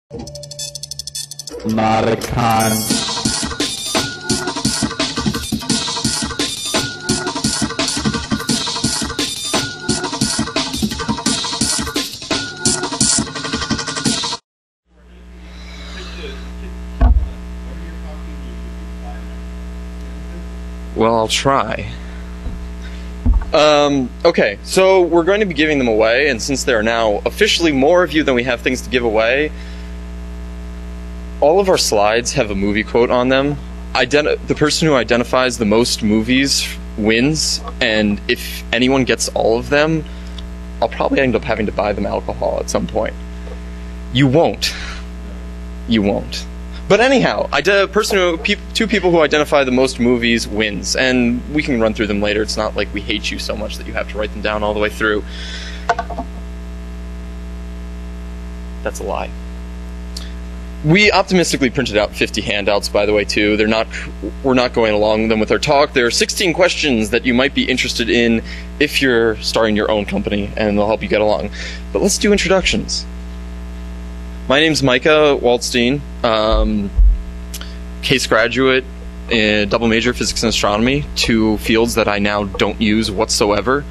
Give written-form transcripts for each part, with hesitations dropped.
Notacon. Well, I'll try. Okay, so we're going to be giving them away, and since there are now officially more of you than we have things to give away, all of our slides have a movie quote on them. The person who identifies the most movies wins, and if anyone gets all of them, I'll probably end up having to buy them alcohol at some point. You won't. You won't. But anyhow, two people who identify the most movies wins, and we can run through them later. It's not like we hate you so much that you have to write them down all the way through. That's a lie. We optimistically printed out 50 handouts, by the way, too. We're not going along them with our talk. There are 16 questions that you might be interested in if you're starting your own company, and they'll help you get along. But let's do introductions. My name's Micah Waldstein, case graduate, double major physics and astronomy, two fields that I now don't use whatsoever,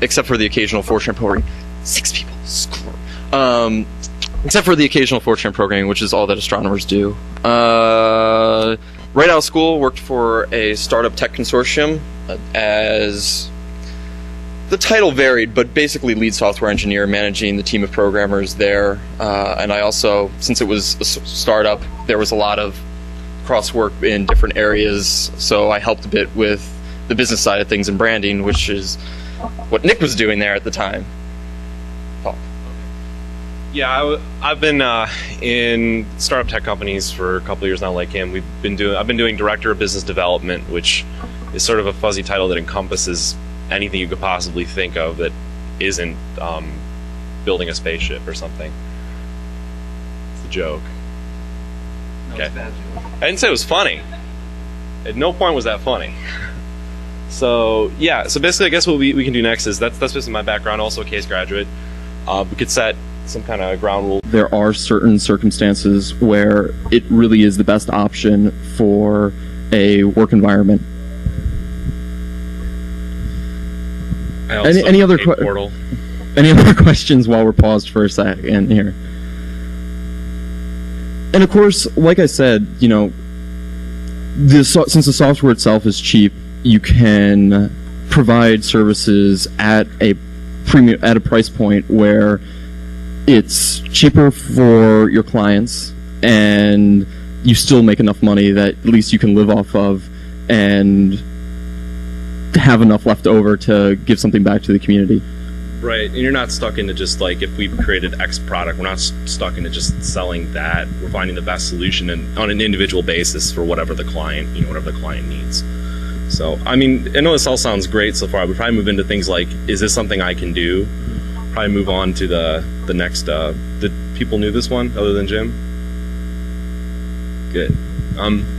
except for the occasional fortune programming. 6 people, except for the occasional fortune programming, which is all that astronomers do. Right out of school, worked for a startup tech consortium as... The title varied, but basically lead software engineer, managing the team of programmers there. And I also, since it was a startup, there was a lot of cross-work in different areas, so I helped a bit with the business side of things and branding, which is what Nick was doing there at the time. Talk. Yeah, I've been in startup tech companies for a couple of years now, like him. I've been doing director of business development, which is sort of a fuzzy title that encompasses anything you could possibly think of that isn't building a spaceship or something. It's a joke. No, okay. it's a bad joke. I didn't say it was funny. At no point was that funny. So yeah, so basically I guess what we can do next is, that's basically my background, also a case graduate. We could set some kind of ground rule. There are certain circumstances where it really is the best option for a work environment. Any other questions while we're paused for a second here? And of course, like I said, you know, since the software itself is cheap, you can provide services at a premium, at a price point where it's cheaper for your clients, and you still make enough money that at least you can live off of, and have enough left over to give something back to the community. Right, and you're not stuck into just like, if we've created X product, we're not stuck into just selling that. We're finding the best solution on an individual basis for whatever the client, whatever the client needs. So, I mean, I know this all sounds great so far. I would probably move into things like, is this something I can do? Probably move on to the next, did people knew this one other than Jim? Good.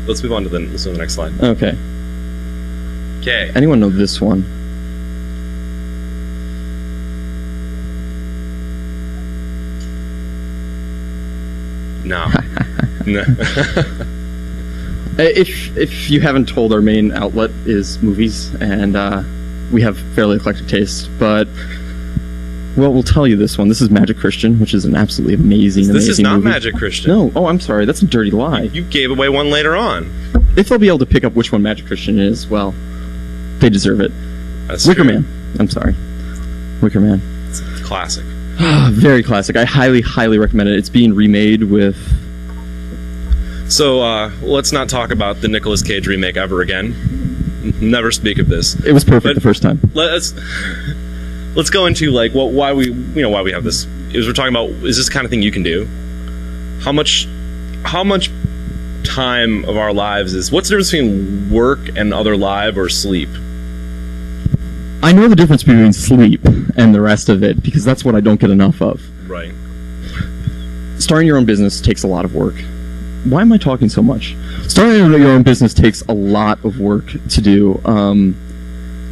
Let's move on to the next slide. Okay. Okay. Anyone know this one? No. No. If you haven't told, our main outlet is movies, and we have fairly eclectic taste, but well, we'll tell you this one. This is Magic Christian, which is an absolutely amazing This is not movie. Magic Christian. No. Oh, I'm sorry. That's a dirty lie. You gave away one later on. If they'll be able to pick up which one Magic Christian is, well, they deserve it. That's Wicker true. Man. I'm sorry. Wicker Man. It's classic. Very classic. I highly, highly recommend it. It's being remade with... So, let's not talk about the Nicolas Cage remake ever again. Never speak of this. It was perfect the first time. Let's go into like why we have this. Is we're talking about, is this the kind of thing you can do? How much time of our lives is, what's the difference between work and other life or sleep? I know the difference between sleep and the rest of it, because that's what I don't get enough of. Right. Starting your own business takes a lot of work. Why am I talking so much? Starting your own business takes a lot of work to do,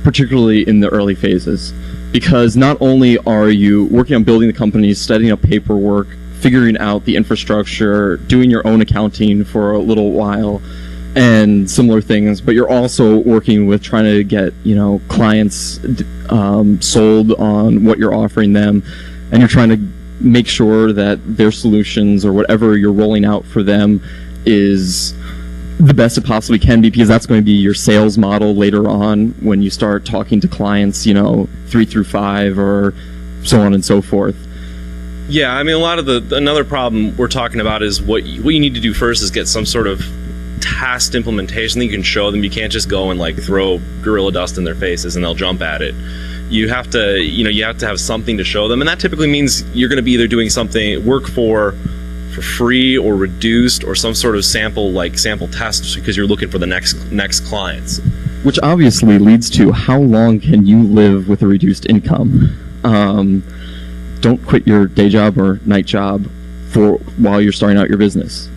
particularly in the early phases. because not only are you working on building the company, setting up paperwork, figuring out the infrastructure, doing your own accounting for a little while, and similar things, but you're also working with trying to get, you know, clients sold on what you're offering them, and you're trying to make sure that their solutions or whatever you're rolling out for them is the best it possibly can be, because that's going to be your sales model later on when you start talking to clients, you know, 3 through 5 or so on and so forth. Yeah, I mean, a lot of another problem we're talking about is what you need to do first is get some sort of tasked implementation that you can show them. You can't just go and like throw gorilla dust in their faces and they'll jump at it. You have to, you know, you have to have something to show them, and that typically means you're going to be either doing something work for free or reduced, or some sort of sample test, because you're looking for the next clients. Which obviously leads to, how long can you live with a reduced income? Don't quit your day job or night job while you're starting out your business.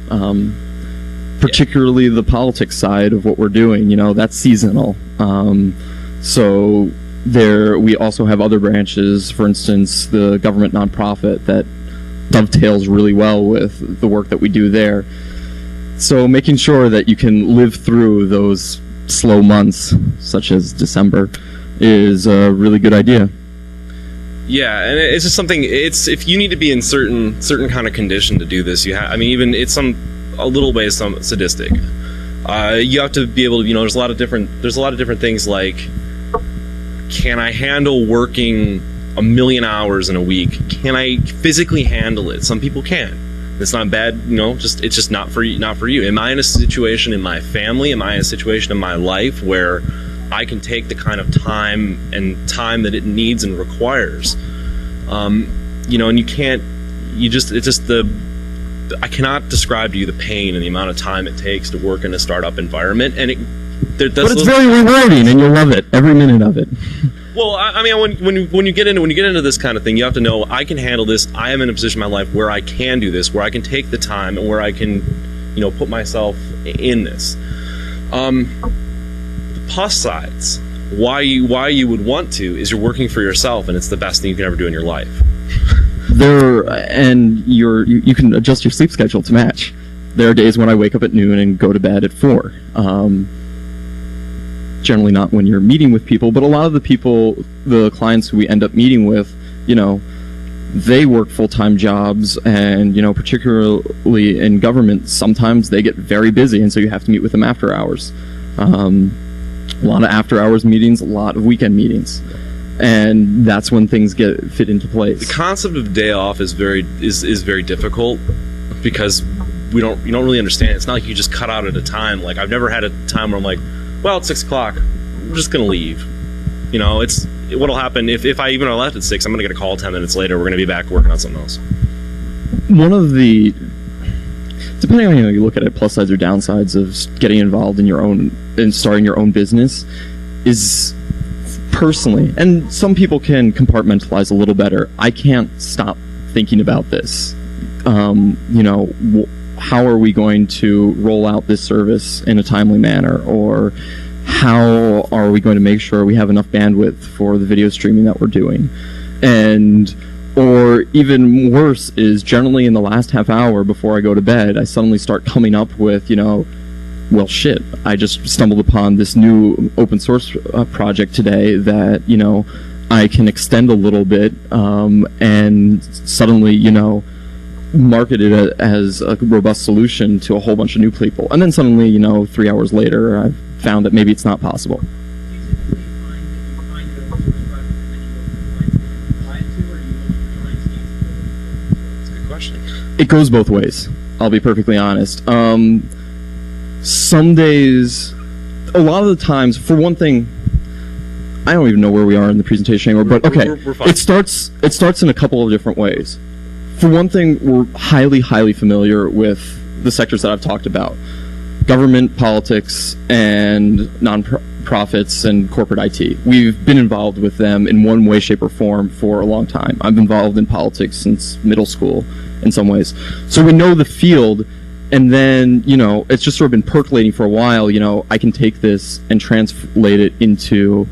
Particularly the politics side of what we're doing, you know, that's seasonal. So we also have other branches, for instance, the government nonprofit, that dovetails really well with the work that we do there. So making sure that you can live through those slow months, such as December, is a really good idea. Yeah, and it's just something. If you need to be in certain kind of condition to do this, I mean, even it's a little way sadistic. You have to be able to, you know, there's a lot of different things like, can I handle working 1 million hours in a week? Can I physically handle it? Some people can. It's not bad, you know. It's just not for you. Not for you. Am I in a situation in my family? Am I in a situation in my life where I can take the kind of time that it needs and requires? You know, and you can't. I cannot describe to you the pain and the amount of time it takes to work in a startup environment, and but it's very rewarding, and you'll love it, every minute of it. Well, I mean, when you get into this kind of thing, you have to know, I can handle this. I am in a position in my life where I can do this, where I can take the time, and where I can, you know, put myself in this. The plus sides, why you would want to, is you're working for yourself, and it's the best thing you can ever do in your life. You can adjust your sleep schedule to match. There are days when I wake up at noon and go to bed at 4. Generally not when you're meeting with people, but a lot of the clients who we end up meeting with, you know, they work full-time jobs, and, you know, particularly in government, sometimes they get very busy, and so you have to meet with them after hours. A lot of after-hours meetings, a lot of weekend meetings. And that's when things fit into place. The concept of day off is very difficult, because you don't really understand. It's not like you just cut out at a time. Like, I've never had a time where I'm like, well, it's 6 o'clock, I'm just gonna leave. You know, what'll happen if I even are left at 6, I'm gonna get a call 10 minutes later. We're gonna be back working on something else. Depending on how you look at it, plus sides or downsides of getting involved in starting your own business is, personally, and some people can compartmentalize a little better, I can't stop thinking about this. You know, how are we going to roll out this service in a timely manner, or how are we going to make sure we have enough bandwidth for the video streaming that we're doing? Or even worse is, generally in the last half hour before I go to bed, I suddenly start coming up with, you know, well, shit, I just stumbled upon this new open source project today that, you know, I can extend a little bit, and suddenly, you know, market it as a robust solution to a whole bunch of new people. And then suddenly, you know, 3 hours later, I've found that maybe it's not possible. It goes both ways, I'll be perfectly honest. Some days, a lot of the times, for one thing, I don't even know where we are in the presentation anymore, but okay, we're fine. It starts in a couple of different ways. For one thing, we're highly familiar with the sectors that I've talked about: government, politics, and nonprofits and corporate IT. We've been involved with them in one way, shape, or form for a long time. I've been involved in politics since middle school in some ways. So we know the field, and then, you know, it's just sort of been percolating for a while. You know, I can take this and translate it into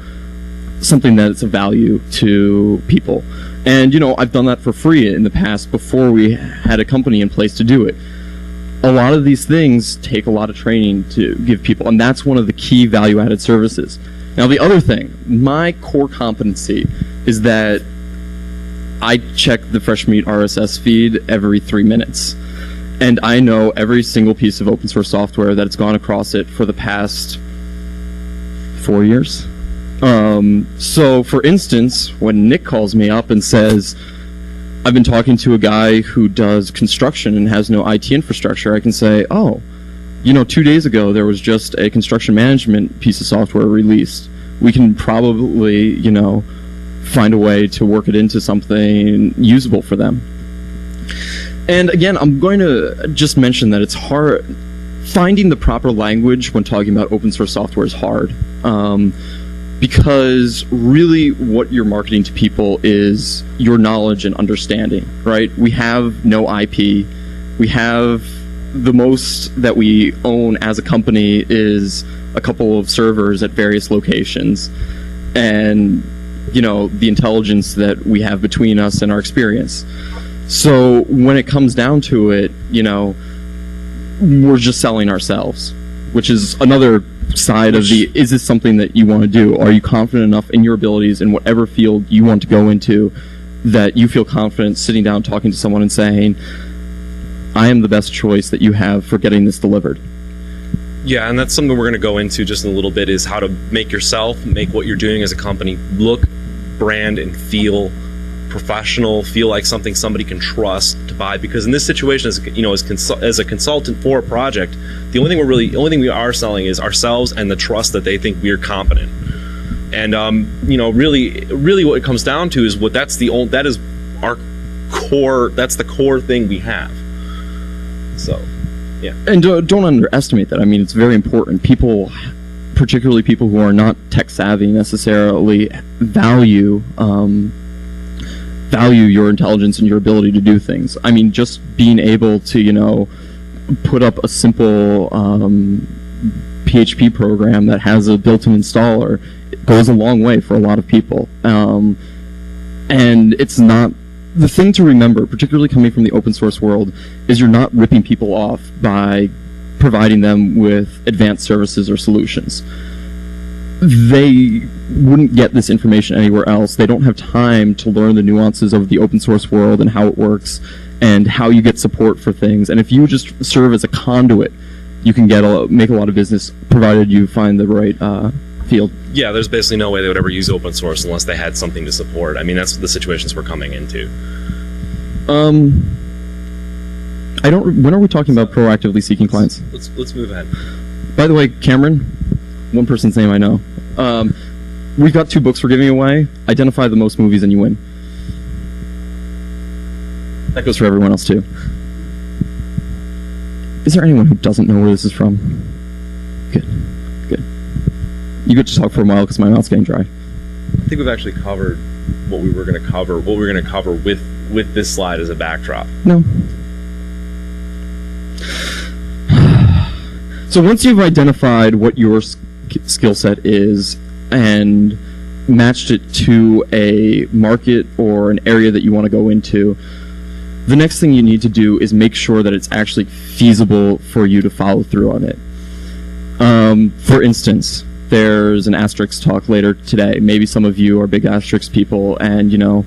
something that's of value to people. And, you know, I've done that for free in the past before we had a company in place to do it. A lot of these things take a lot of training to give people, and that's one of the key value-added services. Now, the other thing, my core competency is that I check the Fresh Meat RSS feed every 3 minutes. And I know every single piece of open source software that's gone across it for the past 4 years. So, for instance, when Nick calls me up and says, I've been talking to a guy who does construction and has no IT infrastructure, I can say, oh, you know, 2 days ago there was just a construction management piece of software released. We can probably, you know, find a way to work it into something usable for them. And again, I'm going to just mention that it's hard. Finding the proper language when talking about open source software is hard. Because really what you're marketing to people is your knowledge and understanding, right? We have no IP. We have the most that we own as a company is a couple of servers at various locations. And, you know, the intelligence that we have between us and our experience. So when it comes down to it, you know, we're just selling ourselves, which is another side of the, is this something that you want to do? Are you confident enough in your abilities in whatever field you want to go into that you feel confident sitting down talking to someone and saying, I am the best choice that you have for getting this delivered? Yeah, and that's something we're going to go into just in a little bit, is how to make yourself, make what you're doing as a company look, brand, and feel professional, feel like something somebody can trust to buy. Because in this situation, as you know, as a consultant for a project, the only thing we are selling is ourselves and the trust that they think we're competent. And you know, really, what it comes down to is that is our core. That's the core thing we have. So, yeah. And don't underestimate that. I mean, it's very important. People, particularly people who are not tech savvy necessarily, value your intelligence and your ability to do things. I mean, just being able to, you know, put up a simple PHP program that has a built-in installer goes a long way for a lot of people. And it's not, the thing to remember, particularly coming from the open source world, is you're not ripping people off by providing them with advanced services or solutions. They wouldn't get this information anywhere else. They don't have time to learn the nuances of the open source world and how it works and how you get support for things. And if you just serve as a conduit, you can make a lot of business, provided you find the right field. Yeah, there's basically no way they would ever use open source unless they had something to support. I mean, that's the situations we're coming into. When are we talking about proactively seeking clients? Let's move ahead. By the way, Cameron, one person's name I know. We've got 2 books we're giving away. Identify the most movies and you win. That goes for everyone else too. Is there anyone who doesn't know where this is from? Good. You get to talk for a while because my mouth's getting dry. I think we've actually covered what we were going to cover. What we're going to cover with this slide as a backdrop. No. So once you've identified what your skill set is and matched it to a market or an area that you want to go into, the next thing you need to do is make sure that it's actually feasible for you to follow through on it. For instance, there's an asterisk talk later today. Maybe some of you are big asterisk people, and, you know,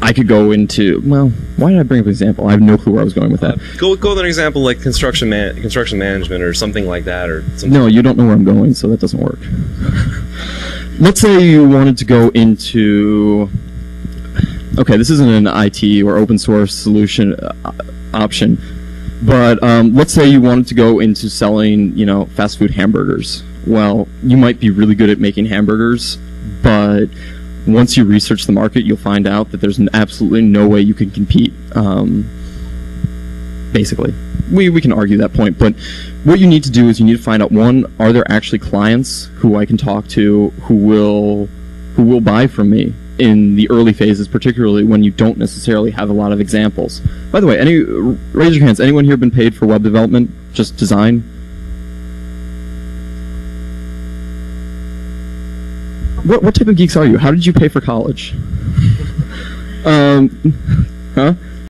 I could go into, well, why did I bring up an example? I have no clue where I was going with that. Go with an example like construction management or something like that, or something. No, you don't know where I'm going, so that doesn't work. Let's say you wanted to go into, okay, this isn't an IT or open source solution option, but let's say you wanted to go into selling, you know, fast food hamburgers. Well, you might be really good at making hamburgers, but once you research the market, you'll find out that there's absolutely no way you can compete. Basically, we can argue that point, but what you need to do is you need to find out, one, are there actually clients who I can talk to who will buy from me in the early phases, particularly when you don't necessarily have a lot of examples. By the way, raise your hands. Anyone here been paid for web development? Just design? what type of geeks are you? How did you pay for college? Huh?